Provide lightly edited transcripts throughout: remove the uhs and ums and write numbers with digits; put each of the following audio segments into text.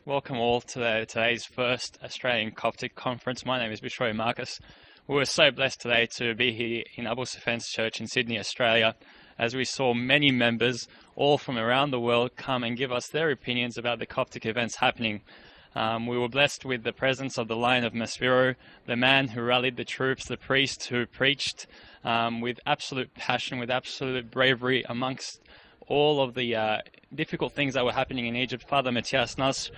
Welcome all to today's first Australian Coptic conference. My name is Bishoy Marcus. We were so blessed today to be here in Abel Safen's Church in Sydney, Australia, as we saw many members, all from around the world, come and give us their opinions about the Coptic events happening. We were blessed with the presence of the Lion of Maspero, the man who rallied the troops, the priest who preached with absolute passion, with absolute bravery amongst all of the difficult things that were happening in Egypt, Father Matthias Nasr.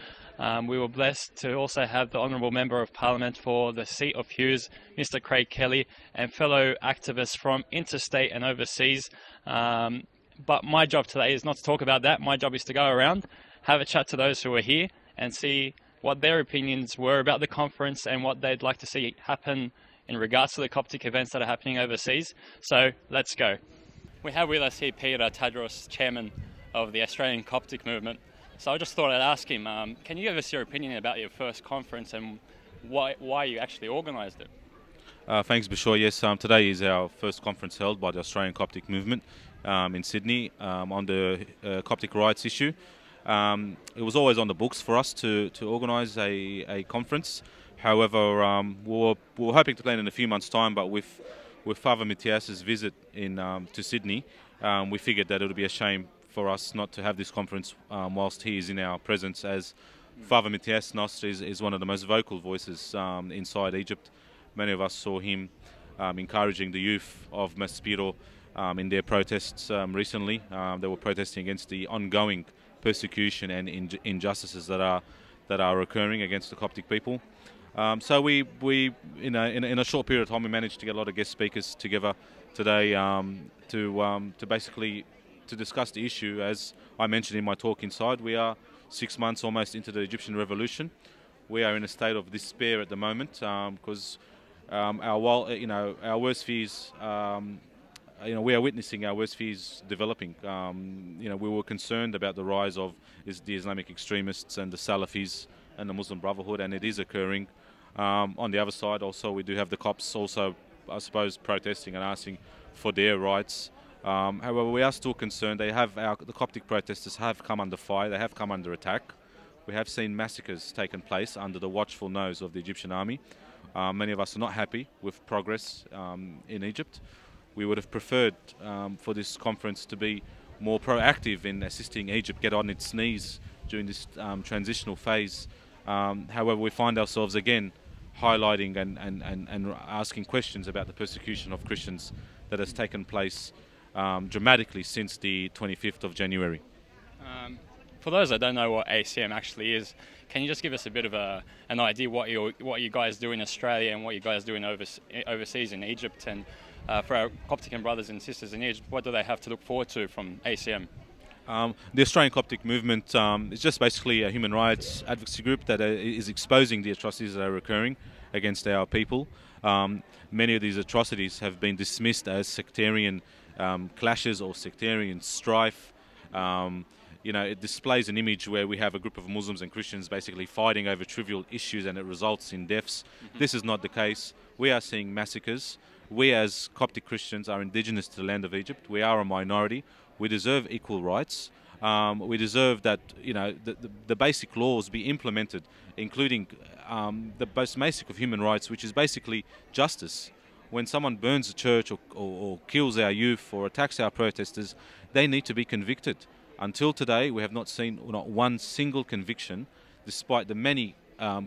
We were blessed to also have the Honourable Member of Parliament for the seat of Hughes, Mr. Craig Kelly, and fellow activists from interstate and overseas. But my job today is not to talk about that. My job is to go around, have a chat to those who are here and see what their opinions were about the conference and what they'd like to see happen in regards to the Coptic events that are happening overseas. So let's go. We have with us here Peter Tadros, Chairman of the Australian Coptic Movement. So I just thought I'd ask him, can you give us your opinion about your first conference and why you actually organised it? Thanks, Bishoy. Yes, today is our first conference held by the Australian Coptic Movement in Sydney on the Coptic rights issue. It was always on the books for us to organise a conference. However, we were hoping to plan in a few months' time, but with Father Matthias's visit to Sydney, we figured that it would be a shame for us not to have this conference whilst he is in our presence, as Father Matthias Nasr is one of the most vocal voices inside Egypt. Many of us saw him encouraging the youth of Maspero in their protests recently. They were protesting against the ongoing persecution and injustices that are occurring against the Coptic people. So we in a short period of time, we managed to get a lot of guest speakers together today to basically to discuss the issue. As I mentioned in my talk inside, we are 6 months almost into the Egyptian revolution. We are in a state of despair at the moment because our worst fears, we are witnessing our worst fears developing. We were concerned about the rise of the Islamic extremists and the Salafis and the Muslim Brotherhood, and it is occurring. On the other side, also, we do have the Copts also, I suppose, protesting and asking for their rights. However, we are still concerned. The Coptic protesters have come under fire. They have come under attack. We have seen massacres taken place under the watchful nose of the Egyptian army. Many of us are not happy with progress in Egypt. We would have preferred for this conference to be more proactive in assisting Egypt get on its knees during this transitional phase. However, we find ourselves again highlighting and asking questions about the persecution of Christians that has taken place dramatically since the 25th of January. For those that don't know what ACM actually is, can you just give us a bit of an idea what you guys do in Australia and what you guys do in overseas in Egypt, and for our Coptic brothers and sisters in Egypt, what do they have to look forward to from ACM? The Australian Coptic Movement is just basically a human rights advocacy group that is exposing the atrocities that are occurring against our people. Many of these atrocities have been dismissed as sectarian clashes or sectarian strife. It displays an image where we have a group of Muslims and Christians basically fighting over trivial issues and it results in deaths. This is not the case. We are seeing massacres. We as Coptic Christians are indigenous to the land of Egypt. We are a minority. We deserve equal rights. We deserve that the basic laws be implemented, including the most basic of human rights, which is basically justice. When someone burns a church or kills our youth or attacks our protesters, they need to be convicted. Until today, we have not seen not one single conviction, despite the many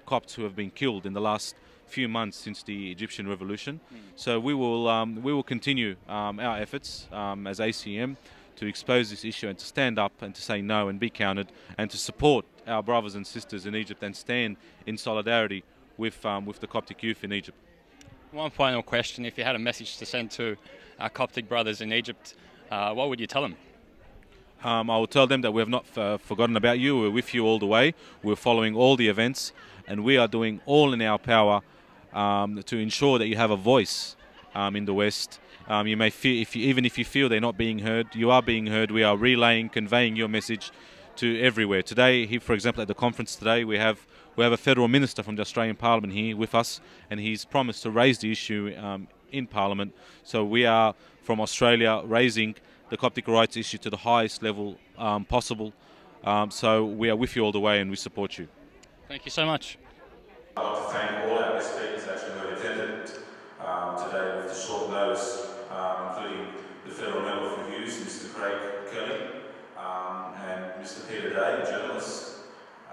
Copts who have been killed in the last few months since the Egyptian revolution. So we will continue our efforts as ACM to expose this issue and to stand up and to say no and be counted and to support our brothers and sisters in Egypt and stand in solidarity with the Coptic youth in Egypt. One final question: if you had a message to send to our Coptic brothers in Egypt, what would you tell them? I will tell them that we have not forgotten about you. We're with you all the way. We're following all the events, and we are doing all in our power to ensure that you have a voice in the West. You may feel, even if you feel they're not being heard, you are being heard. We are relaying, conveying your message to everywhere. Today, for example, at the conference today, we have a federal minister from the Australian Parliament here with us, and he's promised to raise the issue in Parliament. So we are, from Australia, raising the Coptic rights issue to the highest level possible. So we are with you all the way and we support you. Thank you so much. I'd like to thank all our guest speakers actually who attended today with the short notice, including the Federal Member for Hughes, Mr Craig Kelly, and Mr Peter Day, journalist,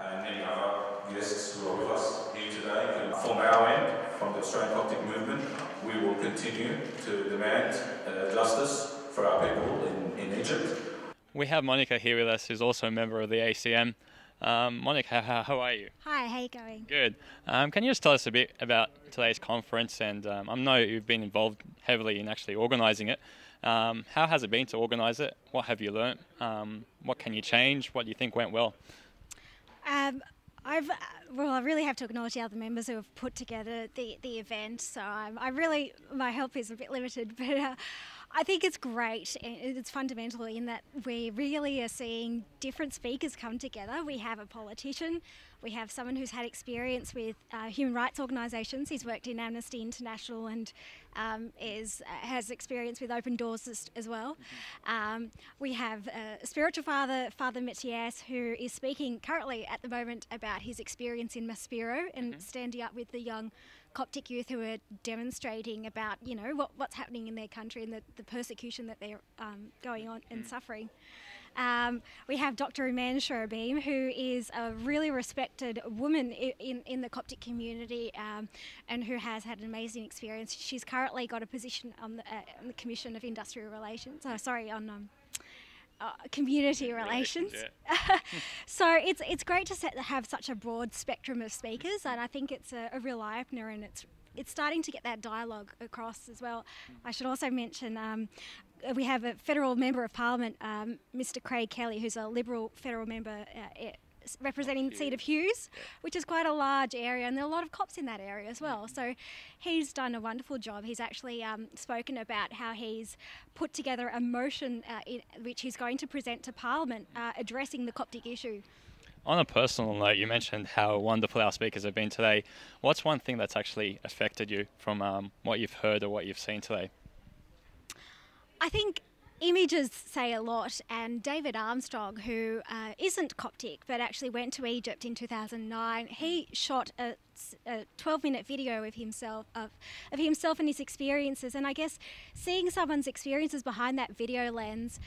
and many other guests who are with us here today. And from our end, from the Australian Coptic movement, we will continue to demand justice for our people in Egypt. We have Monica here with us, who's also a member of the ACM. Monica, how are you? Hi, how you going? Good. Can you just tell us a bit about today's conference? And I know you've been involved heavily in actually organising it. How has it been to organise it? What have you learnt? What can you change? What do you think went well? I really have to acknowledge the other members who have put together the event. So my help is a bit limited, but I think it's great. It's fundamental in that we really are seeing different speakers come together. We have a politician, we have someone who's had experience with human rights organisations. He's worked in Amnesty International and has experience with Open Doors as well. We have a spiritual father, Father Matthias, who is speaking currently at the moment about his experience in Maspero and standing up with the young Coptic youth who are demonstrating about, you know, what's happening in their country and the persecution that they're going on and suffering. We have Dr. Iman Sherabim, who is a really respected woman in the Coptic community and who has had an amazing experience. She's currently got a position on the Commission of Industrial Relations, Community Relations. Yeah. So it's great to have such a broad spectrum of speakers, and I think it's a real eye-opener, and it's starting to get that dialogue across as well. I should also mention we have a federal member of parliament, Mr Craig Kelly, who's a Liberal federal member representing the seat of Hughes, which is quite a large area, and there are a lot of Cops in that area as well. So he's done a wonderful job. He's actually spoken about how he's put together a motion which he's going to present to Parliament addressing the Coptic issue. On a personal note, you mentioned how wonderful our speakers have been today. What's one thing that's actually affected you from what you've heard or what you've seen today? I think images say a lot, and David Armstrong, who isn't Coptic but actually went to Egypt in 2009, he shot a 12-minute video of himself and his experiences, and I guess seeing someone's experiences behind that video lens,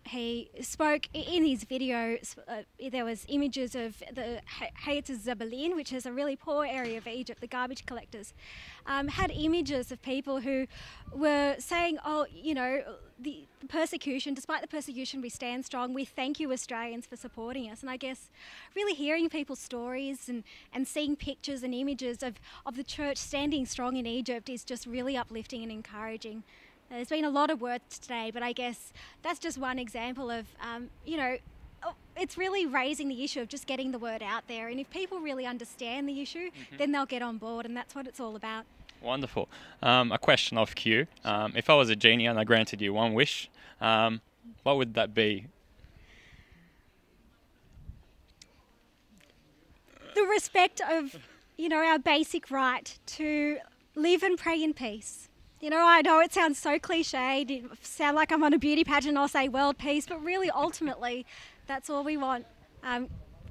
he spoke in his video. There was images of the Hayat Zabalin, which is a really poor area of Egypt, the garbage collectors, had images of people who were saying, oh, you know, the persecution, despite the persecution, we stand strong. We thank you, Australians, for supporting us. And I guess really hearing people's stories and seeing pictures and images of the church standing strong in Egypt is just really uplifting and encouraging. There's been a lot of words today, but I guess that's just one example of, you know, it's really raising the issue of just getting the word out there. And if people really understand the issue, then they'll get on board, and that's what it's all about. Wonderful. A question off cue. If I was a genie and I granted you one wish, what would that be? The respect of, you know, our basic right to live and pray in peace. You know, I know it sounds so cliched, it sounds like I'm on a beauty pageant, I'll say world peace, but really ultimately that's all we want.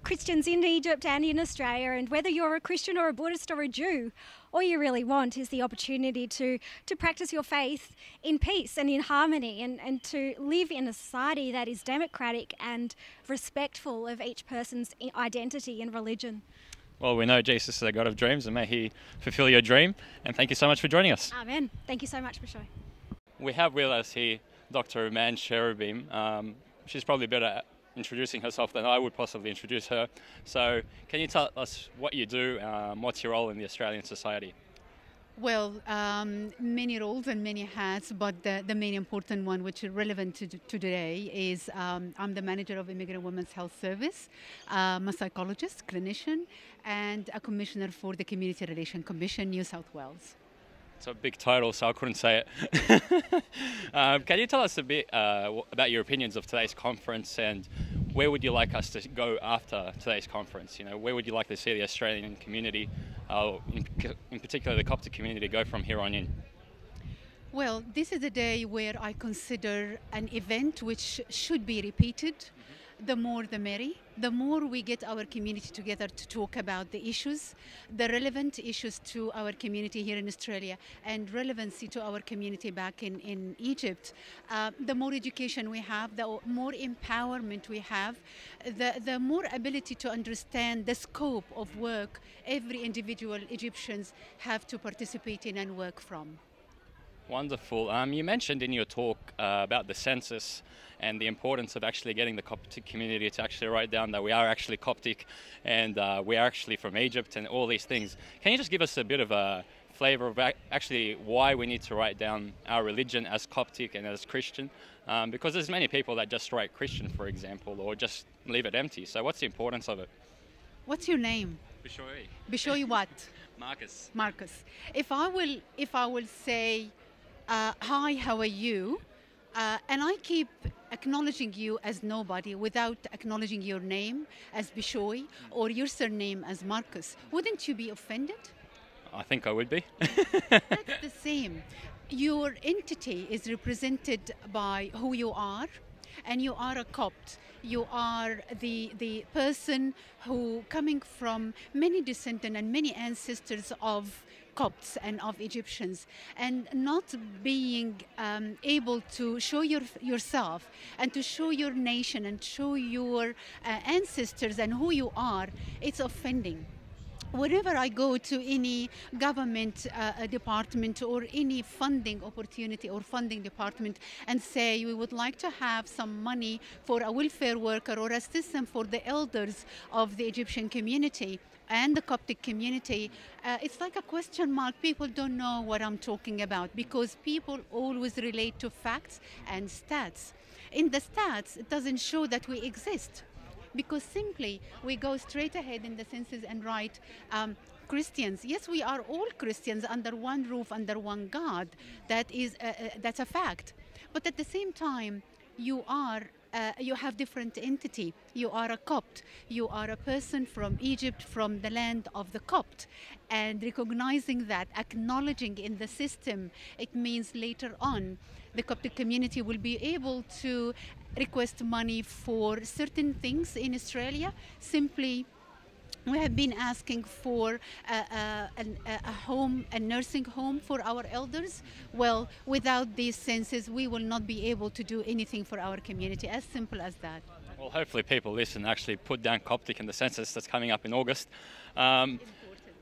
Christians in Egypt and in Australia, and whether you're a Christian or a Buddhist or a Jew, all you really want is the opportunity to practice your faith in peace and in harmony, and to live in a society that is democratic and respectful of each person's identity and religion. Well, we know Jesus is a God of dreams, and may He fulfill your dream. And thank you so much for joining us. Amen. Thank you so much, Bishoy. We have with us here Dr. Iman Sherabim. She's probably better at introducing herself than I would possibly introduce her. So can you tell us what you do, what's your role in the Australian society? Well, many roles and many hats, but the main important one, which is relevant to today, is I'm the manager of Immigrant Women's Health Service. I'm a psychologist, clinician, and a commissioner for the Community Relations Commission, New South Wales. It's a big title, so I couldn't say it. Can you tell us a bit about your opinions of today's conference, and where would you like us to go after today's conference? You know, where would you like to see the Australian community, in particular the Coptic community, go from here on in? Well, this is a day where I consider an event which should be repeated. the more the merry. The more we get our community together to talk about the issues, the relevant issues to our community here in Australia and relevancy to our community back in Egypt, the more education we have, the more empowerment we have, the more ability to understand the scope of work every individual Egyptians have to participate in and work from. Wonderful. You mentioned in your talk about the census and the importance of actually getting the Coptic community to actually write down that we are actually Coptic and we are actually from Egypt and all these things. Can you just give us a bit of a flavor of actually why we need to write down our religion as Coptic and as Christian? Because there's many people that just write Christian, for example, or just leave it empty. So what's the importance of it? What's your name? Bishoy. Bishoy what? Marcus. Marcus. If I will say, hi, how are you? And I keep acknowledging you as nobody without acknowledging your name as Bishoy or your surname as Marcus. Wouldn't you be offended? I think I would be. That's the same. Your entity is represented by who you are, and you are a Copt. You are the person who, coming from many descendants and many ancestors of Copts and of Egyptians, and not being able to show yourself and to show your nation and show your ancestors and who you are, it's offending. Whenever I go to any government department or any funding opportunity or funding department and say we would like to have some money for a welfare worker or assistance for the elders of the Egyptian community and the Coptic community, it's like a question mark. People don't know what I'm talking about because people always relate to facts and stats. In the stats, it doesn't show that we exist, because simply we go straight ahead in the census and write Christians. Yes, we are all Christians under one roof, under one God. That's a fact. But at the same time, you have different entity. You are a Copt. You are a person from Egypt, from the land of the Copt. And recognizing that, acknowledging in the system, it means later on the Coptic community will be able to request money for certain things in Australia. Simply, we have been asking for a nursing home for our elders. Well, without these census, we will not be able to do anything for our community. As simple as that. Well, hopefully people listen and actually put down Coptic in the census that's coming up in August.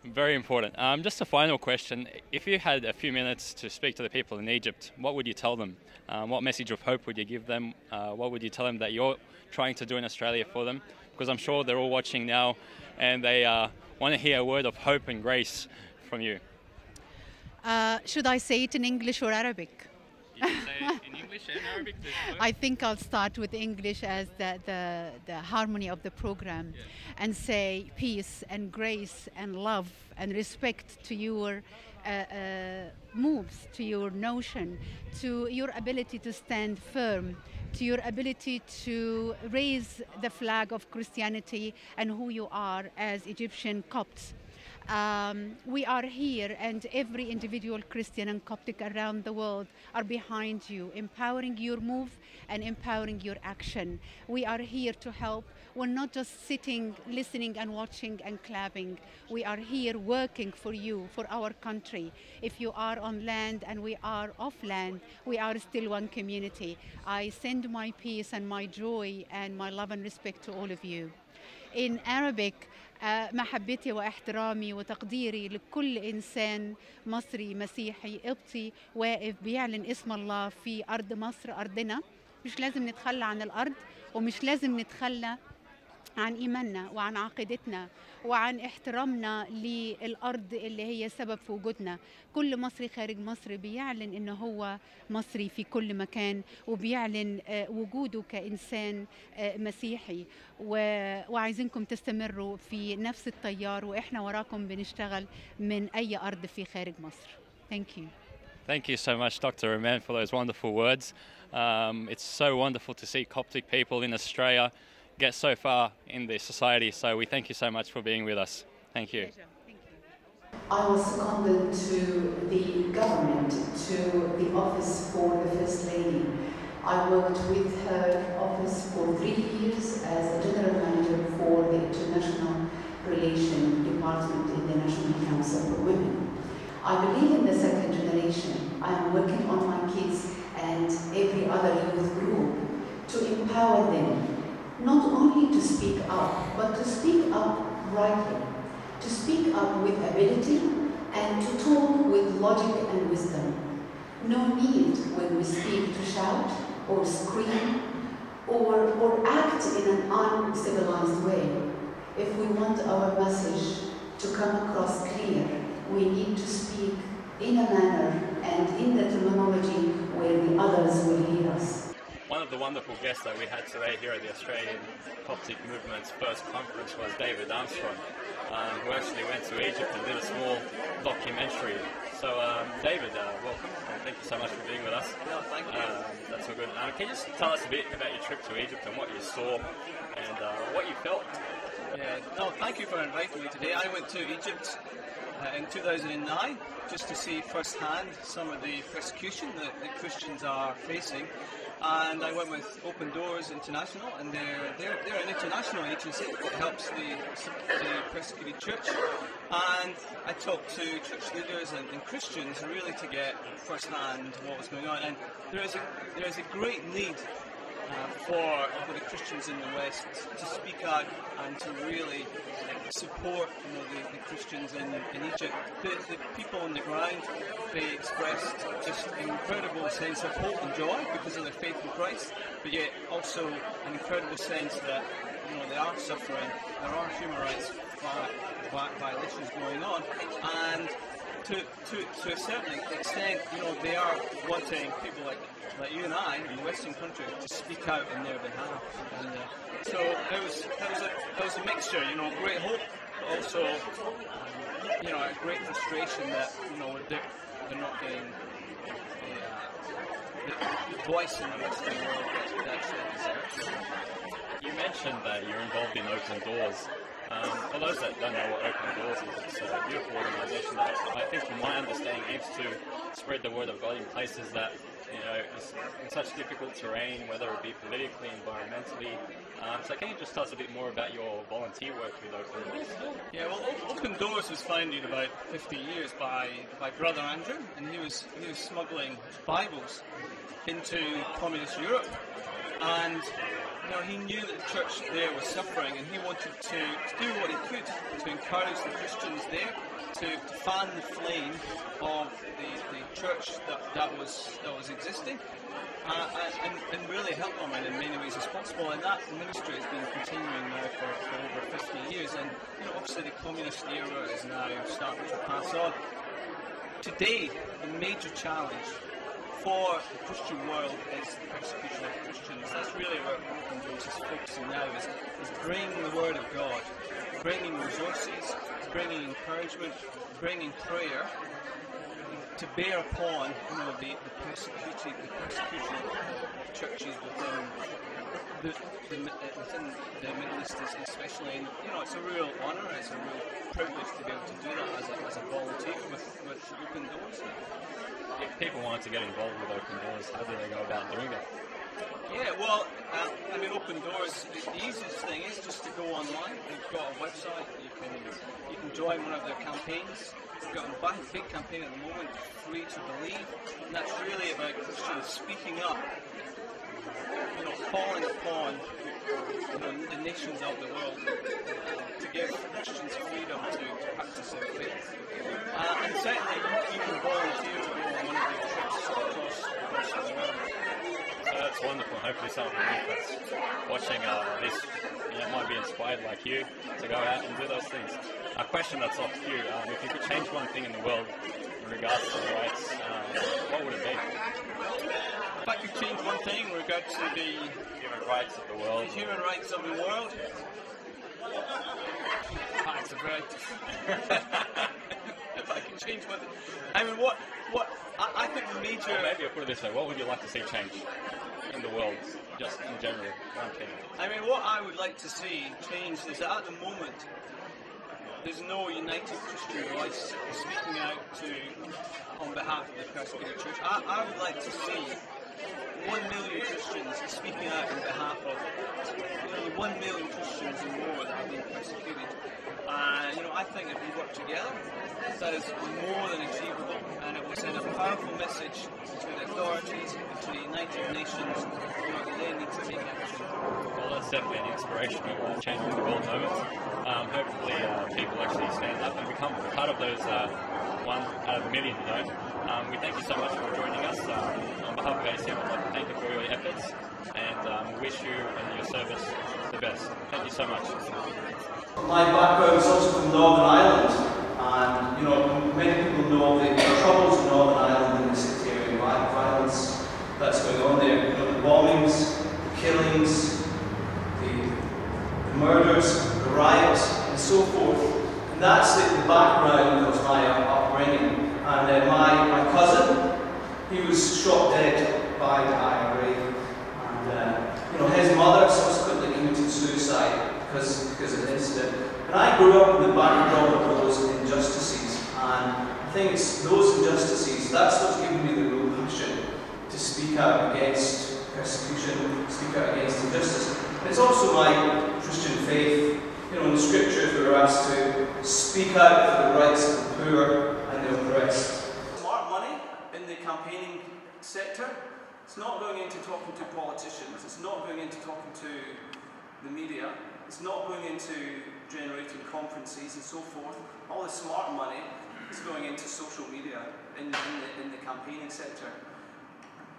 Very important. Just a final question. If you had a few minutes to speak to the people in Egypt, what would you tell them? What message of hope would you give them? What would you tell them that you're trying to do in Australia for them? Because I'm sure they're all watching now and they want to hear a word of hope and grace from you. Should I say it in English or Arabic? You can say it in English and Arabic. I think I'll start with English as the harmony of the program, and say peace and grace and love and respect to your moves, to your notion, to your ability to stand firm, to your ability to raise the flag of Christianity and who you are as Egyptian Copts. We are here, and every individual Christian and Coptic around the world are behind you, empowering your move and empowering your action. We are here to help. We're not just sitting, listening and watching and clapping. We are here working for you, for our country. If you are on land and we are off land, we are still one community. I send my peace and my joy and my love and respect to all of you. In Arabic, محبتي واحترامي وتقديري لكل إنسان مصري مسيحي قبطي واقف بيعلن اسم الله في أرض مصر أرضنا. مش لازم نتخلى عن الأرض، ومش لازم نتخلى عن إيماننا وعن عقيدتنا وعن احترامنا للأرض اللي هي سبب في وجودنا. كل مصري خارج مصر بيعلن إنه هو مصري في كل مكان، وبيعلن وجوده كإنسان مسيحي، وعايزينكم تستمروا في نفس التيار، وإحنا وراكم بنشتغل من أي أرض في خارج مصر. Thank you. Thank you so much, Dr. Aman, for those wonderful words. It's so wonderful to see Coptic people in Australia get so far in the society, so we thank you so much for being with us. Thank you. Pleasure. Thank you. I was seconded to the government, to the office for the First Lady. I worked with her office for 3 years as a General Manager for the International Relations Department in the National Council for Women. I believe in the second generation. I am working on my kids and every other youth group to empower them, not only to speak up, but to speak up rightly, to speak up with ability and to talk with logic and wisdom. No need when we speak to shout or scream or act in an uncivilized way. If we want our message to come across clear, we need to speak in a manner and in the terminology where the others will hear us. One of the wonderful guests that we had today here at the Australian Coptic Movement's first conference was David Armstrong, who actually went to Egypt and did a small documentary. So, David, welcome, and thank you so much for being with us. Yeah, thank you. That's all good. Can you just tell us a bit about your trip to Egypt and what you saw and what you felt? Yeah, no, thank you for inviting me today. I went to Egypt in 2009 just to see firsthand some of the persecution that Christians are facing. And I went with Open Doors International, and they're an international agency that helps the persecuted church. And I talked to church leaders and Christians really to get firsthand what was going on. And there is a great need for the Christians in the West to speak out and to really support the Christians in Egypt. The people on the ground, they expressed just an incredible sense of hope and joy because of their faith in Christ, but yet also an incredible sense that they are suffering, there are human rights violations going on, and to a certain extent, they are wanting people like you and I in the Western country to speak out in their behalf. And so there was a mixture, great hope, but also a great frustration that they're not getting the voice in the Western world that actually deserves. You mentioned that you're involved in Open Doors. For those that don't know what Open Doors is, it's a beautiful organisation that I think, from my understanding, aims to spread the word of God in places that is in such difficult terrain, whether it be politically, environmentally. So can you just tell us a bit more about your volunteer work with Open Doors? Yeah, well, Open Doors was founded about 50 years by Brother Andrew, and he was smuggling Bibles into communist Europe, and he knew that the church there was suffering, and he wanted to do what he could to encourage the Christians there to fan the flame of the church that was existing, and really help them in many ways as possible. And that ministry has been continuing now for over 50 years. And obviously the communist era is now starting to pass on. Today, the major challenge for the Christian world is the persecution of Christians. That's really what Open Doors is focusing now, is bringing the Word of God, bringing resources, bringing encouragement, bringing prayer to bear upon the persecution of churches within the Middle East, especially. And it's a real honour, it's a real privilege to be able to do that as a volunteer with Open Doors. If people wanted to get involved with Open Doors, how do they go about doing it? Yeah, well, Open Doors, the easiest thing is just to go online. They've got a website. You can join one of their campaigns. They've got a big campaign at the moment, Free to Believe, and that's really about Christians speaking up, calling upon the nations of the world to give Christians freedom to practice their faith. And certainly you can volunteer to go on one of their trips across the world. So that's wonderful. Hopefully someone that's watching this might be inspired like you to go out and do those things. A question that's off cue, if you could change one thing in the world in regards to the rights, what would it be? If I could change one thing in regards to the human rights of the world. The human rights of the world? It's a very... If I can change one thing... I think the major... Or maybe I'll put it this way, what would you like to see change in the world, just in general, one thing? What I would like to see change is that at the moment, there's no united Christian voice speaking out on behalf of the persecuted church. I would like to see 1 million Christians is speaking out on behalf of 1 million Christians and more that have been persecuted. And I think if we work together, that is more than achievable, and it will send a powerful message to the authorities, to the United Nations, that they need to take action. Well, that's definitely an inspirational change in the world moment. Hopefully people actually stand up and become part of those 1 out of a million, we thank you so much for joining us. On behalf of ACM, I'd like to thank you for your efforts and wish you and your service the best. Thank you so much. My background is also from Northern Ireland, and many people know the troubles in Northern Ireland and the sectarian violence that's going on there. The bombings, the killings, the murders, the riots, and so forth. And that's the background of my upbringing. And my cousin, he was shot dead by the IRA, and his mother subsequently committed suicide because of the incident. And I grew up in the background of those injustices, and I think it's those injustices that's what's given me the real passion to speak out against persecution, speak out against injustice. And it's also my Christian faith. In the scriptures we were asked to speak out for the rights of the poor and the oppressed. Smart money in the campaigning sector, it's not going into talking to politicians, it's not going into talking to the media, it's not going into generating conferences and so forth. All the smart money is going into social media in the campaigning sector.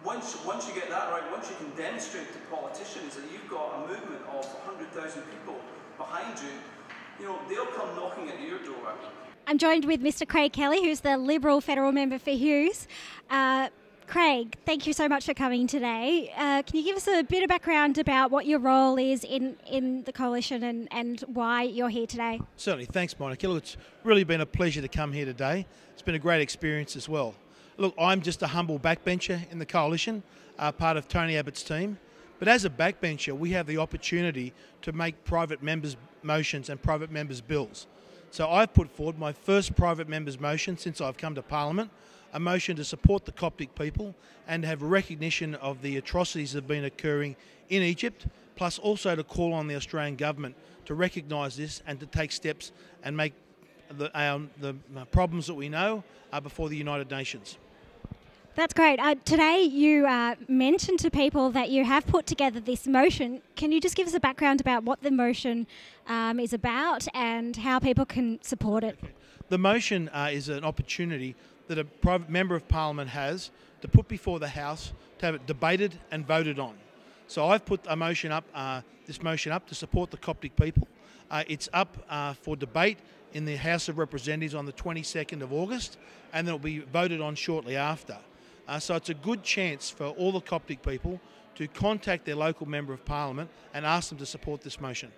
Once you get that right, once you can demonstrate to politicians that you've got a movement of 100,000 people behind you, they'll come knocking at your door. I'm joined with Mr. Craig Kelly, who's the Liberal federal member for Hughes. Craig, thank you so much for coming today. Can you give us a bit of background about what your role is in the coalition and why you're here today? Certainly. Thanks, Monica. Look, it's really been a pleasure to come here today. It's been a great experience as well. Look, I'm just a humble backbencher in the coalition, part of Tony Abbott's team. But as a backbencher, we have the opportunity to make private members' motions and private members' bills. So I've put forward my first private members' motion since I've come to Parliament, a motion to support the Coptic people and have recognition of the atrocities that have been occurring in Egypt, plus also to call on the Australian government to recognise this and to take steps and make the problems that we know before the United Nations. That's great. Today you mentioned to people that you have put together this motion. Can you just give us a background about what the motion is about and how people can support it? The motion is an opportunity that a private member of Parliament has to put before the House to have it debated and voted on. So I've put a motion up, this motion up to support the Coptic people. It's up for debate in the House of Representatives on the 22nd of August, and then it'll be voted on shortly after. So it's a good chance for all the Coptic people to contact their local Member of Parliament and ask them to support this motion.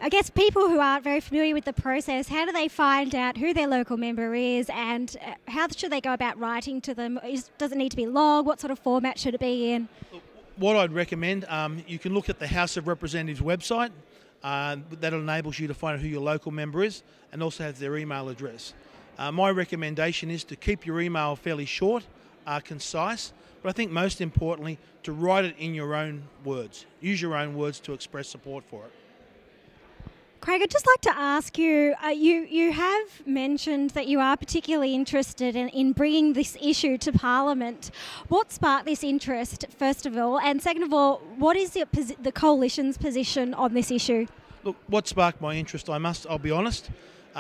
I guess people who aren't very familiar with the process, how do they find out who their local member is and how should they go about writing to them? Does it need to be long? What sort of format should it be in? What I'd recommend, you can look at the House of Representatives website. That enables you to find out who your local member is and also has their email address. My recommendation is to keep your email fairly short, concise, but I think most importantly to write it in your own words. Use your own words to express support for it. Craig, I'd just like to ask you, you have mentioned that you are particularly interested in bringing this issue to Parliament. What sparked this interest, first of all? And second of all, what is the Coalition's position on this issue? Look, what sparked my interest, I'll be honest,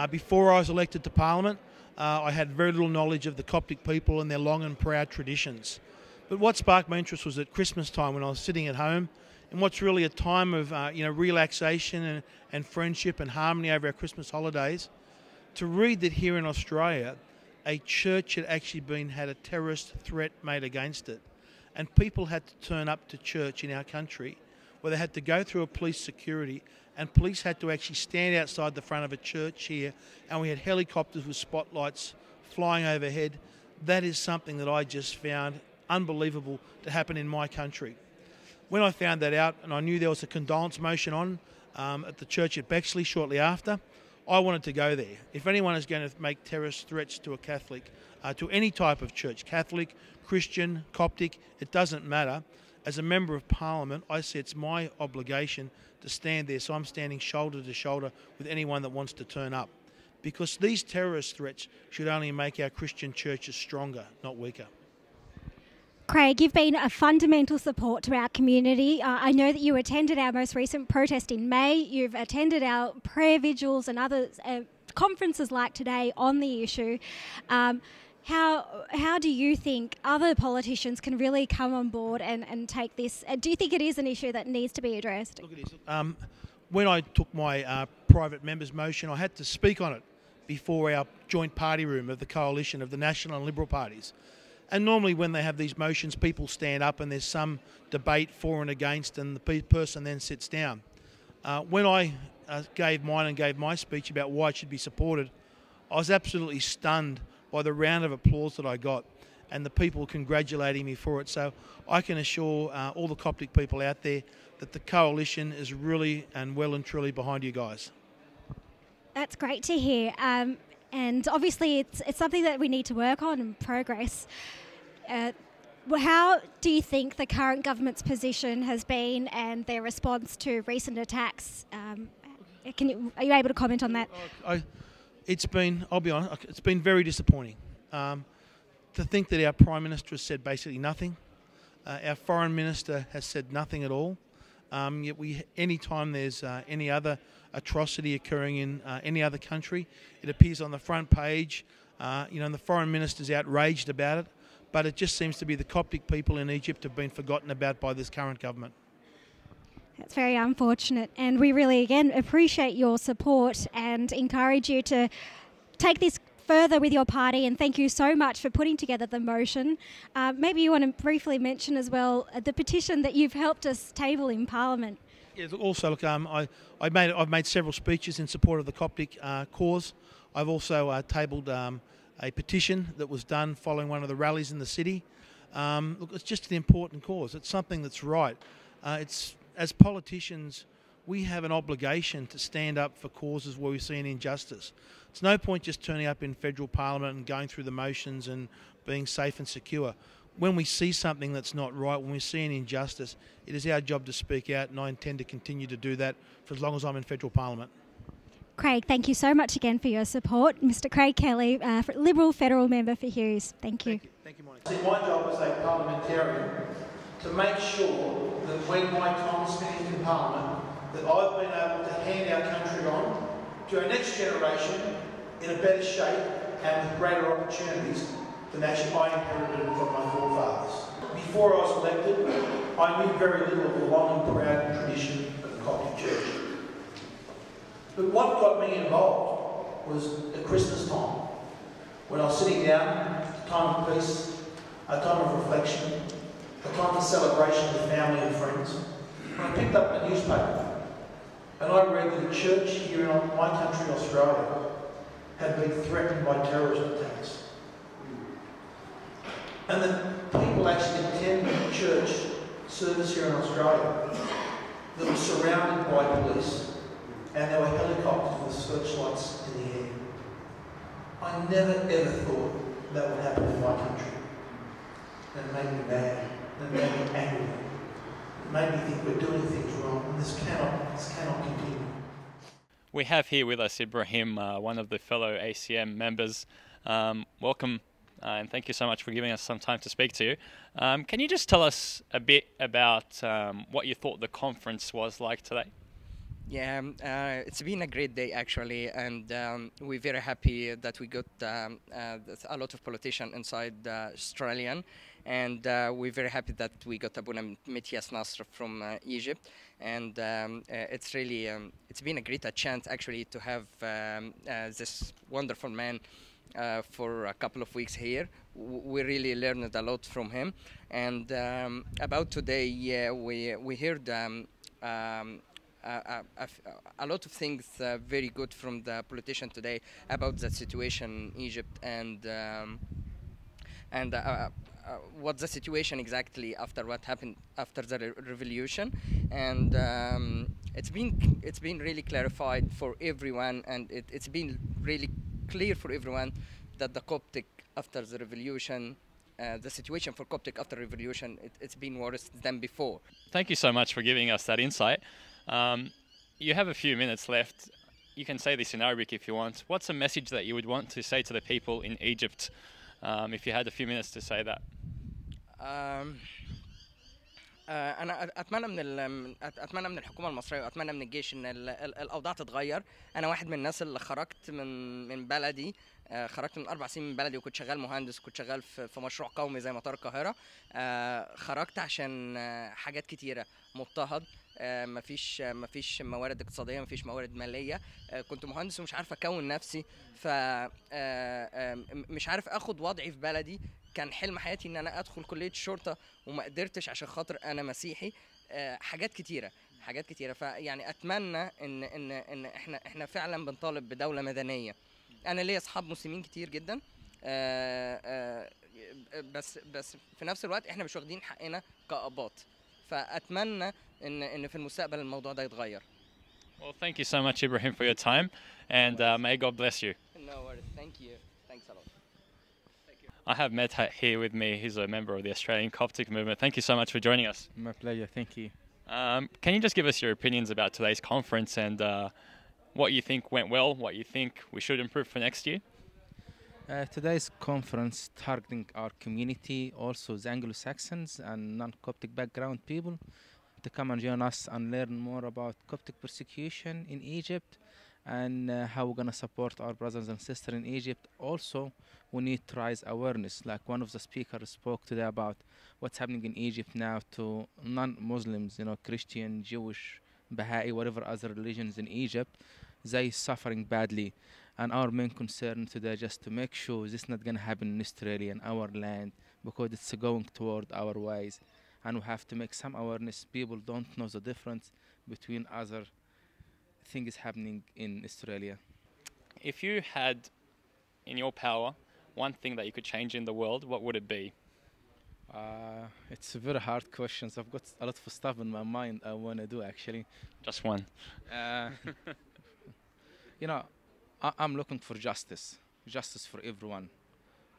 before I was elected to Parliament, I had very little knowledge of the Coptic people and their long and proud traditions. But what sparked my interest was at Christmas time when I was sitting at home in what's really a time of relaxation and friendship and harmony over our Christmas holidays, to read that here in Australia, a church had actually had a terrorist threat made against it. And people had to turn up to church in our country where they had to go through a police security and police had to actually stand outside the front of a church here, and we had helicopters with spotlights flying overhead. That is something that I just found unbelievable to happen in my country. When I found that out and I knew there was a condolence motion on at the church at Bexley shortly after, I wanted to go there. If anyone is going to make terrorist threats to a Catholic, to any type of church, Catholic, Christian, Coptic, it doesn't matter. As a member of Parliament, I say it's my obligation to stand there, so I'm standing shoulder to shoulder with anyone that wants to turn up. Because these terrorist threats should only make our Christian churches stronger, not weaker. Craig, you've been a fundamental support to our community. I know that you attended our most recent protest in May. You've attended our prayer vigils and other conferences like today on the issue. How do you think other politicians can really come on board and take this? Do you think it is an issue that needs to be addressed? Look, it is. When I took my private member's motion, I had to speak on it before our joint party room of the coalition of the National and Liberal parties. And normally when they have these motions, people stand up and there's some debate for and against, and the person then sits down. When I gave mine and gave my speech about why it should be supported, I was absolutely stunned by the round of applause that I got and the people congratulating me for it. So I can assure all the Coptic people out there that the coalition is really and well and truly behind you guys. That's great to hear. And obviously it's something that we need to work on and progress. How do you think the current government's position has been and their response to recent attacks? Are you able to comment on that? I'll be honest, it's been very disappointing. To think that our Prime Minister has said basically nothing. Our Foreign Minister has said nothing at all. Yet any time there's any other atrocity occurring in any other country, it appears on the front page, and the Foreign Minister's outraged about it, but it just seems to be the Coptic people in Egypt have been forgotten about by this current government. That's very unfortunate, and we really, again, appreciate your support and encourage you to take this further with your party, and thank you so much for putting together the motion. Maybe you want to briefly mention as well the petition that you've helped us table in Parliament. Yeah, also, look, I've made several speeches in support of the Coptic cause. I've also tabled a petition that was done following one of the rallies in the city. Look, it's just an important cause. It's something that's right. As politicians, we have an obligation to stand up for causes where we see an injustice. It's no point just turning up in federal parliament and going through the motions and being safe and secure. When we see something that's not right, when we see an injustice, it is our job to speak out, and I intend to continue to do that for as long as I'm in federal parliament. Craig, thank you so much again for your support. Mr. Craig Kelly, Liberal Federal Member for Hughes. Thank you. Thank you, Monica. It's my job as a parliamentarian to make sure that when my time is finished in Parliament, that I've been able to hand our country on to our next generation in a better shape and with greater opportunities than actually I inherited from my forefathers. Before I was elected, I knew very little of the long and proud tradition of the Coptic Church. But what got me involved was at Christmas time, when I was sitting down, a time of peace, a time of reflection, a time of celebration with family and friends. And I picked up a newspaper and I read that a church here in my country, Australia, had been threatened by terrorist attacks. And that people actually attended a church service here in Australia that was surrounded by police, and there were helicopters with searchlights in the air. I never ever thought that would happen in my country. And it made me mad. It made me angry. It made me think we're doing things wrong, and this cannot continue. We have here with us Ibrahim, one of the fellow ACM members. Welcome, and thank you so much for giving us some time to speak to you. Can you just tell us a bit about what you thought the conference was like today? Yeah, it's been a great day actually, and we're very happy that we got a lot of politicians inside Australian, and we're very happy that we got Abuna Metias Nasr from Egypt, and it's really it's been a great chance actually to have this wonderful man for a couple of weeks here. We really learned a lot from him, and about today, yeah, we heard a lot of things very good from the politician today about the situation in Egypt and what the situation exactly after what happened after the revolution, and it's been really clarified for everyone, and it's been really clear for everyone that the Coptic after the revolution, the situation for Coptic after revolution, it's been worse than before. Thank you so much for giving us that insight. You have a few minutes left. You can say this in Arabic if you want. What's a message that you would want to say to the people in Egypt if you had a few minutes to say that? انا اتمنى من الحكومه المصريه واتمنى من الجيش ان الاوضاع تتغير. انا واحد من الناس اللي خرجت من بلدي، خرجت من 4 سنين من بلدي، وكنت شغال مهندس، كنت شغال في مشروع قومي زي مطار القاهره. خرجت عشان حاجات كتيره، مضطهد، مفيش موارد اقتصاديه، مفيش موارد ماليه، كنت مهندس ومش عارف اكون نفسي، ف مش عارف اخد وضعي في بلدي. كان حلم حياتي ان انا ادخل كليه الشرطه وما قدرتش عشان خاطر انا مسيحي. حاجات كتيره فيعني اتمنى ان احنا فعلا بنطالب بدوله مدنيه. انا ليا اصحاب مسلمين كتير جدا، بس في نفس الوقت احنا مش واخدين حقنا كأباط، فاتمنى ان في المستقبل الموضوع ده يتغير. Well, thank you so much, Ibrahim, for your time, and may God bless you. No worries. Thank you. Thanks a lot. I have Medhat here with me. He's a member of the Australian Coptic movement. Thank you so much for joining us. My pleasure, thank you. Can you just give us your opinions about today's conference and what you think went well, what you think we should improve for next year? Today's conference targeting our community, also the Anglo-Saxons and non-Coptic background people, to come and join us and learn more about Coptic persecution in Egypt and how we're going to support our brothers and sisters in Egypt. Also, we need to raise awareness, like one of the speakers spoke today about what's happening in Egypt now to non-Muslims, Christian, Jewish, Baha'i, whatever other religions in Egypt. They suffering badly, and our main concern today just to make sure this is not going to happen in Australia and our land, because it's going toward our ways, and we have to make some awareness. People don't know the difference between other things happening in Australia. If you had in your power one thing that you could change in the world, what would it be? It's a very hard question. I've got a lot of stuff in my mind I want to do, actually. Just one. I'm looking for justice for everyone.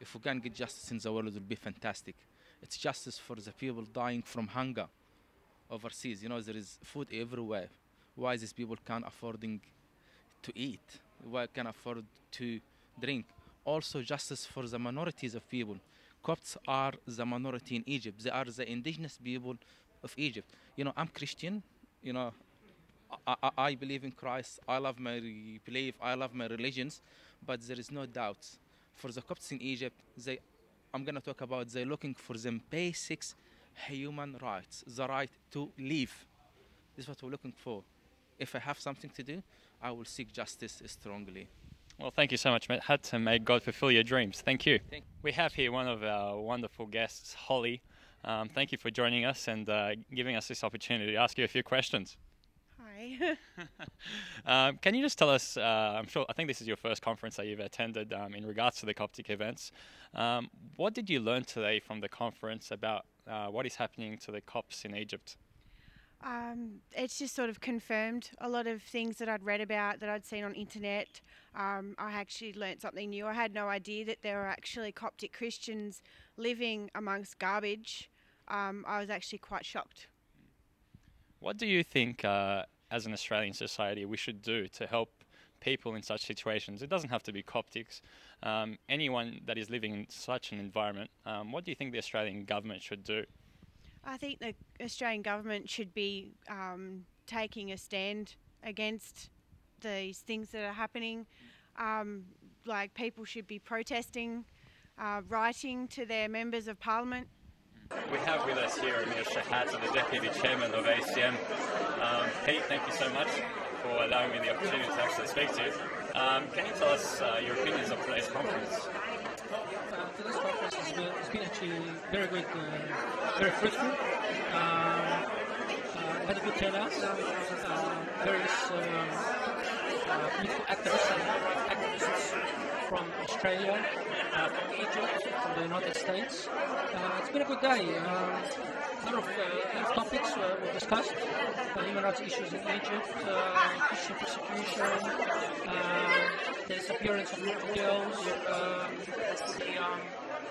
If we can get justice in the world, it would be fantastic. It's justice for the people dying from hunger overseas. There is food everywhere. Why these people can't affording to eat? Why can't afford to drink? Also, justice for the minorities of people. Copts are the minority in Egypt. They are the indigenous people of Egypt. I'm Christian. I believe in Christ. I love my belief. I love my religions. But there is no doubt. For the Copts in Egypt, I'm going to talk about they're looking for them basic human rights. The right to live. This is what we're looking for. If I have something to do, I will seek justice strongly. Well, thank you so much, Medhat, and may God fulfill your dreams. Thank you. We have here one of our wonderful guests, Holly. Thank you for joining us and giving us this opportunity to ask you a few questions. Hi. Can you just tell us, I think this is your first conference that you've attended in regards to the Coptic events. What did you learn today from the conference about what is happening to the Copts in Egypt? It's just sort of confirmed a lot of things that I'd read about, that I'd seen on internet. I actually learnt something new. I had no idea that there were actually Coptic Christians living amongst garbage. I was actually quite shocked. What do you think, as an Australian society, we should do to help people in such situations? It doesn't have to be Coptics. Anyone that is living in such an environment, what do you think the Australian government should do? I think the Australian government should be taking a stand against these things that are happening. Like people should be protesting, writing to their members of parliament. We have with us here Amir Shahat, the Deputy Chairman of ACM. Pete, thank you so much for allowing me the opportunity to actually speak to you. Can you tell us your opinions of today's conference? Today's conference has been actually very good, very fruitful. Had a good turnout. Various political activists and human rights activists from Australia, from Egypt, from the United States. It's been a good day. A lot of topics were discussed. Human rights issues in Egypt, Christian persecution, the disappearance of little girls,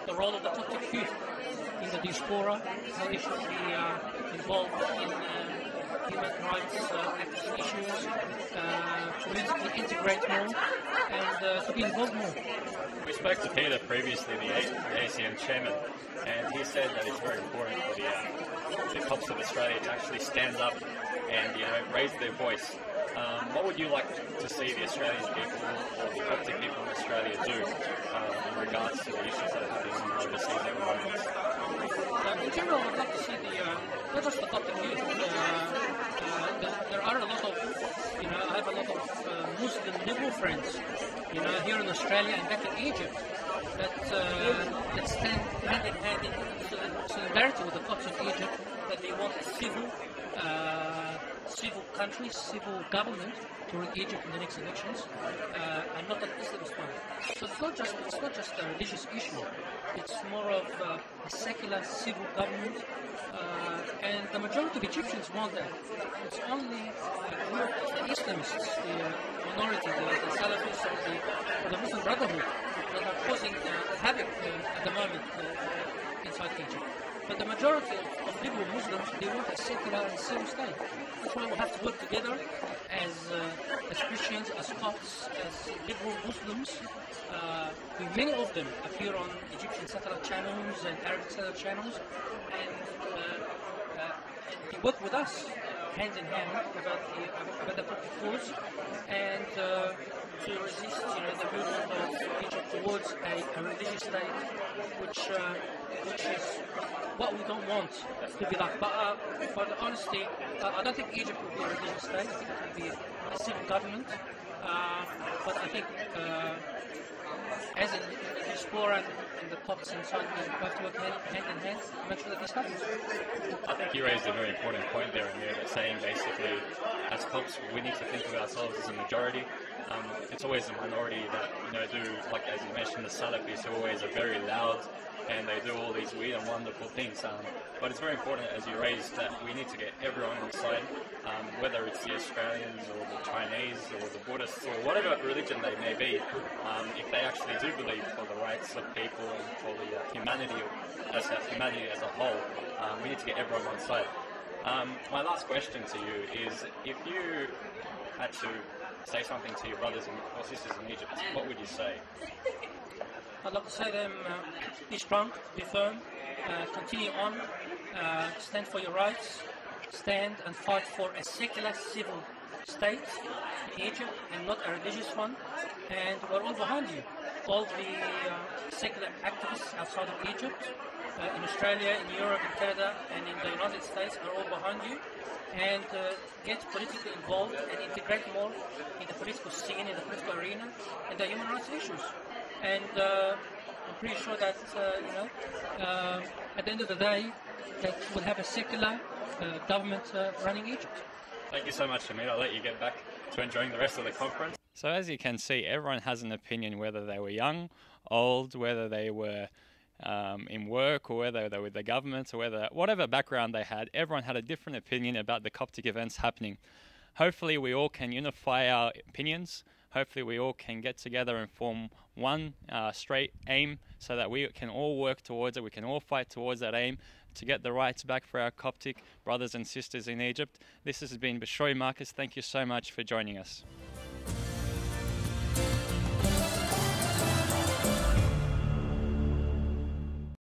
the role of the Coptic youth in the diaspora, how they should be involved in human rights issues, politically integrate more, and to be involved more. We spoke to Peter previously, the ACM chairman, and he said that it's very important for the Copts of Australia to actually stand up and raise their voice. What would you like to see the Australian people or the Coptic people in Australia do in regards to the issues that are happening overseas at the moment? In general, I'd like to see not just the Coptic youth. There are a lot of, I have a lot of Muslim liberal friends, here in Australia and back in Egypt that stand hand in hand in solidarity with the Copts in Egypt, that they want a civil country, civil government to run Egypt in the next elections, and not an Islamist one. So it's not just a religious issue. It's more of a secular civil government, and the majority of Egyptians want that. It's only the Islamists, the minority, the Salafis or the Muslim Brotherhood that are causing havoc at the moment inside Egypt. But the majority of liberal Muslims, they want a secular and civil state. That's why we have to work together as Christians, as Copts, as liberal Muslims. Many of them appear on Egyptian satellite channels and Arabic satellite channels, and they work with us hand in hand about the Coptic cause, and to resist the movement of Egypt towards a religious state, which is what we don't want to be like. But for the honesty, I don't think Egypt will be a religious state. I think it will be a civil government. But I think as in the diaspora and the Copts inside, we have to work hand in hand to make sure that this happens. I think you raised a very important point there, Amir, that saying basically, as Copts, we need to think of ourselves as a majority. It's always the minority that do, like as you mentioned, the Salafis who always are very loud and they do all these weird and wonderful things. But it's very important, as you raised, that we need to get everyone on side, whether it's the Australians or the Chinese or the Buddhists or whatever religion they may be. If they actually do believe for the rights of people and for the humanity as a whole, we need to get everyone on side. My last question to you is, if you had to say something to your brothers or sisters in Egypt, what would you say? I'd like to say to them, be strong, be firm, continue on, stand for your rights, stand and fight for a secular civil state in Egypt and not a religious one, and we're all behind you. All the secular activists outside of Egypt, in Australia, in Europe, in Canada, and in the United States are all behind you, and get politically involved and integrate more in the political scene, in the political arena, and the human rights issues. And I'm pretty sure that, at the end of the day, that we'll have a secular government running Egypt. Thank you so much, Amir. I'll let you get back to enjoying the rest of the conference. So as you can see, everyone has an opinion, whether they were young, old, whether they were in work, or whether they were with the government, or whatever background they had. Everyone had a different opinion about the Coptic events happening. Hopefully we all can unify our opinions. Hopefully we all can get together and form one straight aim, so that we can all work towards it. We can all fight towards that aim to get the rights back for our Coptic brothers and sisters in Egypt. This has been Bishoy Marcus. Thank you so much for joining us.